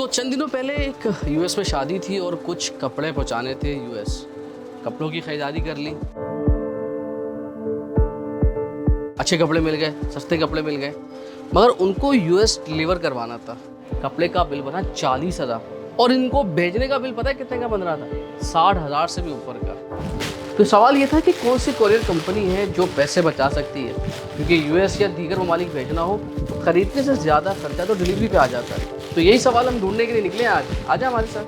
तो चंद दिनों पहले एक यूएस में शादी थी और कुछ कपड़े पहुंचाने थे यूएस। कपड़ों की खरीदारी कर ली, अच्छे कपड़े मिल गए, सस्ते कपड़े मिल गए, मगर उनको यूएस डिलीवर करवाना था। कपड़े का बिल बना 40,000 और इनको भेजने का बिल पता है कितने का बन रहा था? 60,000 से भी ऊपर का। तो सवाल ये था कि कौन सी कोरियर कंपनी है जो पैसे बचा सकती है, क्योंकि यूएस या दीगर ममालिक भेजना हो तो खरीदने से ज़्यादा खर्चा तो डिलीवरी पे आ जाता है। तो यही सवाल हम ढूंढने के लिए निकले हैं आज। आजा हमारे साथ।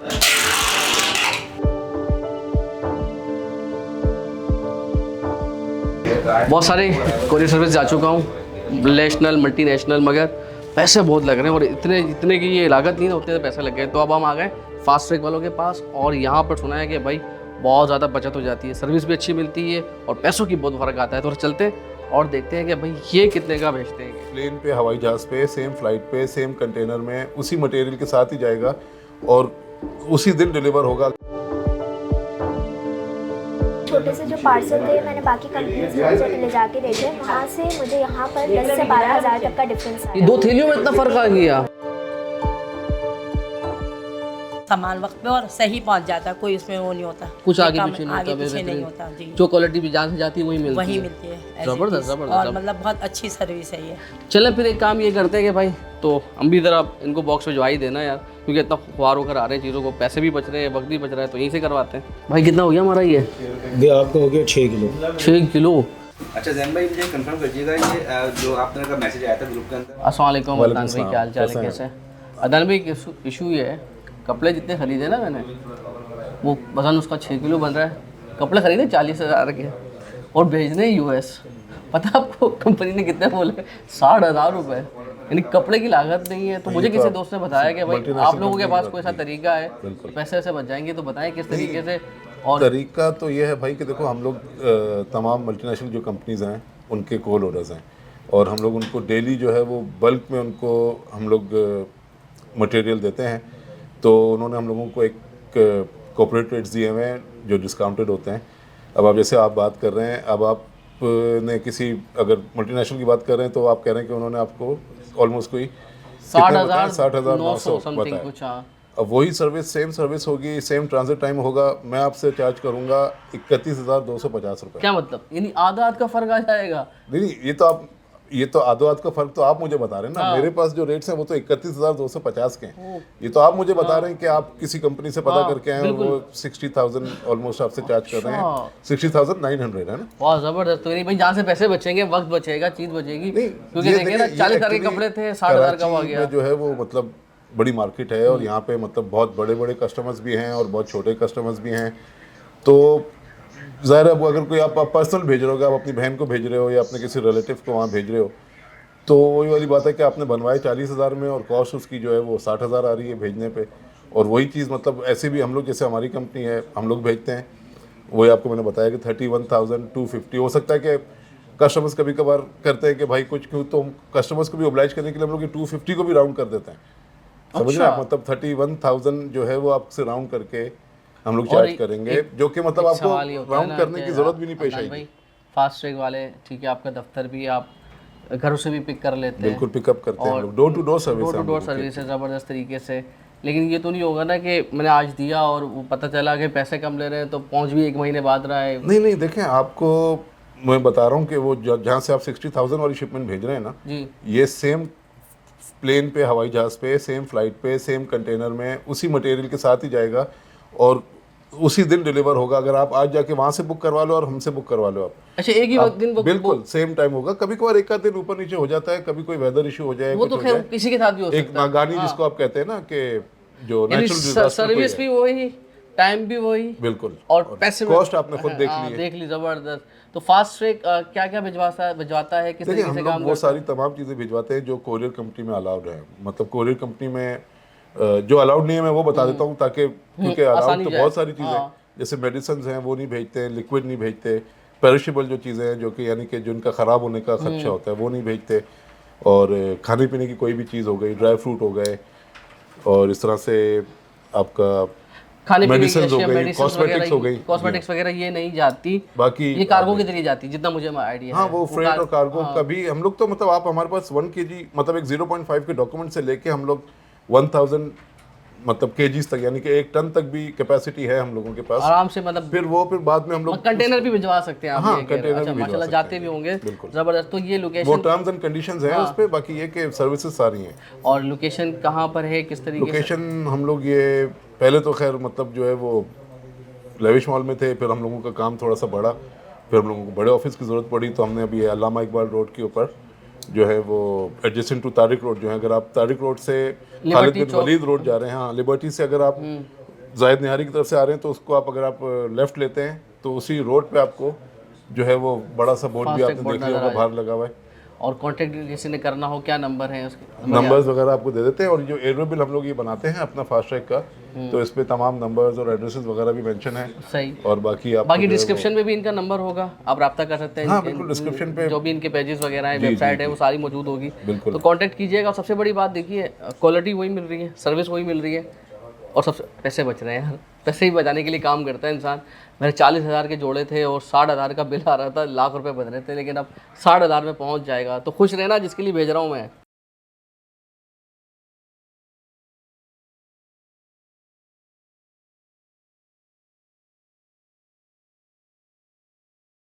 बहुत सारे कोरियर सर्विस जा चुका हूँ, नेशनल मल्टीनेशनल, मगर पैसे बहुत लग रहे हैं और इतने की ये लागत नहीं ना, उतने पैसे लग गए। तो अब हम आ गए फास्ट ट्रैक वालों के पास और यहाँ पर सुना है कि भाई बहुत ज़्यादा बचत हो जाती है, सर्विस भी अच्छी मिलती है और पैसों की बहुत फ़र्क आता है। तो चलते हैं और देखते हैं कि भाई ये कितने का भेजते हैं। प्लेन पे, हवाई जहाज़ पे, सेम फ्लाइट पे, सेम कंटेनर में, उसी मटेरियल के साथ ही जाएगा और उसी दिन डिलीवर होगा। छोटे से जो पार्सल थे मैंने बाकी कंपनीज में ले जाके देखे, वहाँ से मुझे यहाँ पर 10 से 12,000 तक का डिफरेंस आया। ये 2 थैलियों में इतना फ़र्क आ गया। सामान वक्त पे और सही पहुंच जाता है, कोई उसमें वो नहीं होता, कुछ आगे कम- पीछे नहीं आगे होता, पीछे नहीं बेहतरीन। होता जी। जो क्वालिटी भी जान से जाती है वही मिलती वही है। मिलती है ऐसी ज़बरदस्त चीज़। ज़बरदस्त। और मतलब बहुत अच्छी सर्विस है ये। चलें फिर एक काम ये करते हैं कि भाई तो हम भी ज़रा इनको बॉक्स भिजवा ही देना यार, क्योंकि इतना खुआर होकर आ रहे हैं चीज़ों को, पैसे भी बच रहे हैं, वक्त भी बच रहा है, तो यहीं से करवाते हैं। भाई कितना हो गया हमारा ये आपका हो गया 6 किलो। 6 किलो। अच्छा जैन भाई मुझे कंफर्म कर दीजिएगा, ये जो आप लोगों का मैसेज आया था ग्रुप के अंदर। अस्सलाम वालेकुम अदनान भाई, क्या हाल चाल है, कैसे हैं? कैसे? अदनान भाई इशू ये है, कपड़े जितने खरीदे ना मैंने, वो वजन उसका 6 किलो बन रहा है। कपड़े खरीदे 40,000 के और भेजने यूएस। पता आपको कंपनी ने कितने बोले? 60,000 रुपये। यानी कपड़े की लागत नहीं है। तो मुझे किसी दोस्त ने बताया कि भाई आप लोगों के पास कोई ऐसा तरीका है पैसे ऐसे बच जाएंगे, तो बताएं किस तरीके से। और तरीका तो ये है भाई कि देखो, हम लोग तमाम मल्टीनेशनल जो कंपनीज हैं उनके कोल ऑर्डर्स हैं और हम लोग उनको डेली जो है वो बल्क में उनको हम लोग मटेरियल देते हैं। तो उन्होंने हम लोगों को एक कॉर्पोरेट रेट्स दिए हुए हैं जो डिस्काउंटेड होते हैं। अब आप जैसे आप बात कर रहे हैं, अब आप ने किसी अगर मल्टीनेशनल की बात कर रहे हैं तो आप कह रहे हैं कि उन्होंने आपको ऑलमोस्ट कोई 60,900 समथिंग कुछ। हाँ, अब वही सर्विस, सेम सर्विस होगी, सेम ट्रांजिट टाइम होगा, मैं आपसे चार्ज करूंगा 31,250 रुपये। क्या मतलब? यानी आधा का फर्क आ जाएगा। नहीं, ये तो आधो आध का फर्क तो आप मुझे बता रहे हैं ना। मेरे पास जो रेट्स हैं वो तो 31,250 के हैं। ये तो आप मुझे बता रहे हैं कि आप किसी कंपनी से पता करके आए हैं, वो 60,000 ऑलमोस्ट आपसे चार्ज कर रहे हैं। 60,900 है ना। बहुत जबरदस्त। तो नहीं भाई, जहाँ से पैसे बचेंगे, वक्त बचेगा, चीज बचेगी। क्योंकि ये देखिए ना, देखिए, 40,000 के actually कपड़े थे, 60,000 का हो कराची गया। में जो है वो मतलब बड़ी मार्केट है और यहाँ पे मतलब बहुत बड़े बड़े कस्टमर्स भी हैं और बहुत छोटे कस्टमर्स भी हैं। तो ज़ाहिर है वो अगर कोई आप पर्सनल भेज रहे हो, आप अपनी बहन को भेज रहे हो या अपने किसी रिलेटिव को वहाँ भेज रहे हो, तो वही वाली बात है कि आपने बनवाए 40,000 में और कॉस्ट उसकी जो है वो 60,000 आ रही है भेजने पे। और वही चीज़ मतलब ऐसे भी हम लोग, जैसे हमारी कंपनी है, हम लोग भेजते हैं, वही आपको मैंने बताया कि 31,250 हो सकता है कि कस्टमर्स कभी कभार करते हैं कि भाई कुछ क्यों, तो कस्टमर्स को भी ओब्लाइज करने के लिए हम लोग 250 को भी राउंड कर देते हैं। समझ रहे हैं आप? मतलब 31,000 जो है वो आपसे राउंड करके हम लोग चार्ज करेंगे, जो कि मतलब आपको राउंड करने की जरूरत भी नहीं पेश आएगी। फास्ट ट्रैक वाले, ठीक है, आपका दफ्तर भी आप घरों से भी पिक कर लेते हैं। बिल्कुल पिकअप करते हैं हम लोग, door to door service. Door to door service है ज़बरदस्त तरीके से। लेकिन ये तो नहीं होगा ना कि मैंने आज दिया और वो पता चला कि पैसे कम ले रहे हैं तो पहुंच भी 1 महीने बाद रहा है। नहीं, देखें, आपको मैं बता रहा हूँ कि वो जहाँ से आप 60,000 वाली शिपमेंट भेज रहे हैं ना जी, ये सेम प्लेन पे, हवाई जहाज़ पे, सेम फ्लाइट पे, सेम कंटेनर में, उसी मटेरियल के साथ ही जाएगा और उसी दिन डिलीवर होगा। अगर आप आज जाके वहाँ से बुक करवा लो और हमसे बुक करवा लो आप, अच्छा एक ही दिन बिल्कुल सेम टाइम होगा। कभी कभार एक आध दिन ऊपर नीचे हो जाता है, कभी कोई वेदर इशू हो जाए, वो कुछ तो हो खैर जाए। किसी के साथ भी हो एक सकता है। नागानी जिसको आप कहते हैं ना कि जो यानी नेचुरल डिजास्टर सर्विस भी वही, टाइम भी वही, बिल्कुल, और पैसे कॉस्ट आपने खुद देख ली। जबरदस्त। तो फास्ट ट्रैक क्या क्या भिजवाता है, किस देखिए, तरीके हम से लोग काम वो सारी तमाम चीज़ें भिजवाते हैं जो कोरियर कंपनी में अलाउड है। मतलब कोरियर कंपनी में जो अलाउड नहीं है मैं वो बता देता हूँ, ताकि क्योंकि अलाउड तो बहुत सारी चीज़ें जैसे मेडिसिन हैं वो नहीं भेजते हैं, लिक्विड नहीं भेजते, पेरिशेबल जो चीज़ें हैं जो कि यानी कि जिनका ख़राब होने का खदशा होता है वो नहीं भेजते, और खाने पीने की कोई भी चीज़ हो गई, ड्राई फ्रूट हो गए, और इस तरह से आपका खाने पीने की मेडिसिन हो अशिया, गई, मेडिसिन कॉस्मेटिक्स हो गई, कॉस्मेटिक्स वगैरह ये नहीं जाती। बाकी ये कार्गो के जरिए जाती, जितना मुझे आइडिया है। हाँ, वो फ्रेट और कार्गो का भी हम लोग तो मतलब आप हमारे पास 1 kg मतलब एक 0.5 के डॉक्यूमेंट से लेके हम लोग 1,000 मतलब केजीज तक, यानी कि 1 टन तक भी कैपेसिटी है हम लोगों के पास। आराम से मतलब फिर बाद में हम लोग कंटेनर भी भिजवा सकते हैं आप, हाँ, ये कह रहे हो। कंटेनर अच्छा, भी भिजवा माशाल्लाह सकते जाते हैं। भी होंगे, बिल्कुल। जबरदस्त। तो ये वो लोकेशन टर्म्स एंड कंडीशंस हैं उस पे, बाकी ये कि सर्विसेज सारी हैं। और लोकेशन कहाँ पर है, किस तरीके से? लोकेशन हम लोग ये पहले तो खैर मतलब जो है वो लेविश मॉल में थे, फिर हम लोगों का काम थोड़ा सा बढ़ा, फिर हम लोगों को बड़े ऑफिस की ज़रूरत पड़ी, तो हमने अभी अल्लामा इकबाल रोड के ऊपर जो है वो एडजेसेंट टू तारिक रोड जो है, अगर आप तारिक रोड से खालिद बिन वलीद रोड जा रहे हैं, हाँ लिबर्टी से अगर आप जायद निहारी की तरफ से आ रहे हैं, तो उसको आप अगर आप लेफ़्ट लेते हैं तो उसी रोड पे आपको जो है वो बड़ा सा बोर्ड भी फास्टैग आपने बोर्ड देख लिया नज़र होगा बाहर लगा हुआ है। और कांटेक्ट किसी ने करना हो, क्या नंबर है उसके? नंबर्स वगैरह आपको दे देते हैं, और जो एयरवे बिल हम लोग ये बनाते हैं अपना फास्टैग का, तो इस पे तमाम नंबर्स और एड्रेसेस वगैरह भी मेंशन है। सही। और बाकी आप बाकी डिस्क्रिप्शन में भी इनका नंबर होगा, आप रब्ता कर सकते हैं। हाँ, बिल्कुल, डिस्क्रिप्शन पे जो भी इनके पेजेस वगैरह हैं, जी, वेबसाइट जी, है, वो सारी मौजूद होगी, बिल्कुल। तो कांटेक्ट कीजिएगा। और सबसे बड़ी बात देखिए, क्वालिटी वही मिल रही है, सर्विस वही मिल रही है, और सबसे पैसे बच रहे हैं यार। पैसे ही बचाने के लिए काम करता है इंसान। मेरे 40,000 के जोड़े थे और 60,000 का बिल आ रहा था, लाख रुपए बच रहे थे, लेकिन अब 60,000 में पहुंच जाएगा, तो खुश रहना जिसके लिए भेज रहा हूँ मैं।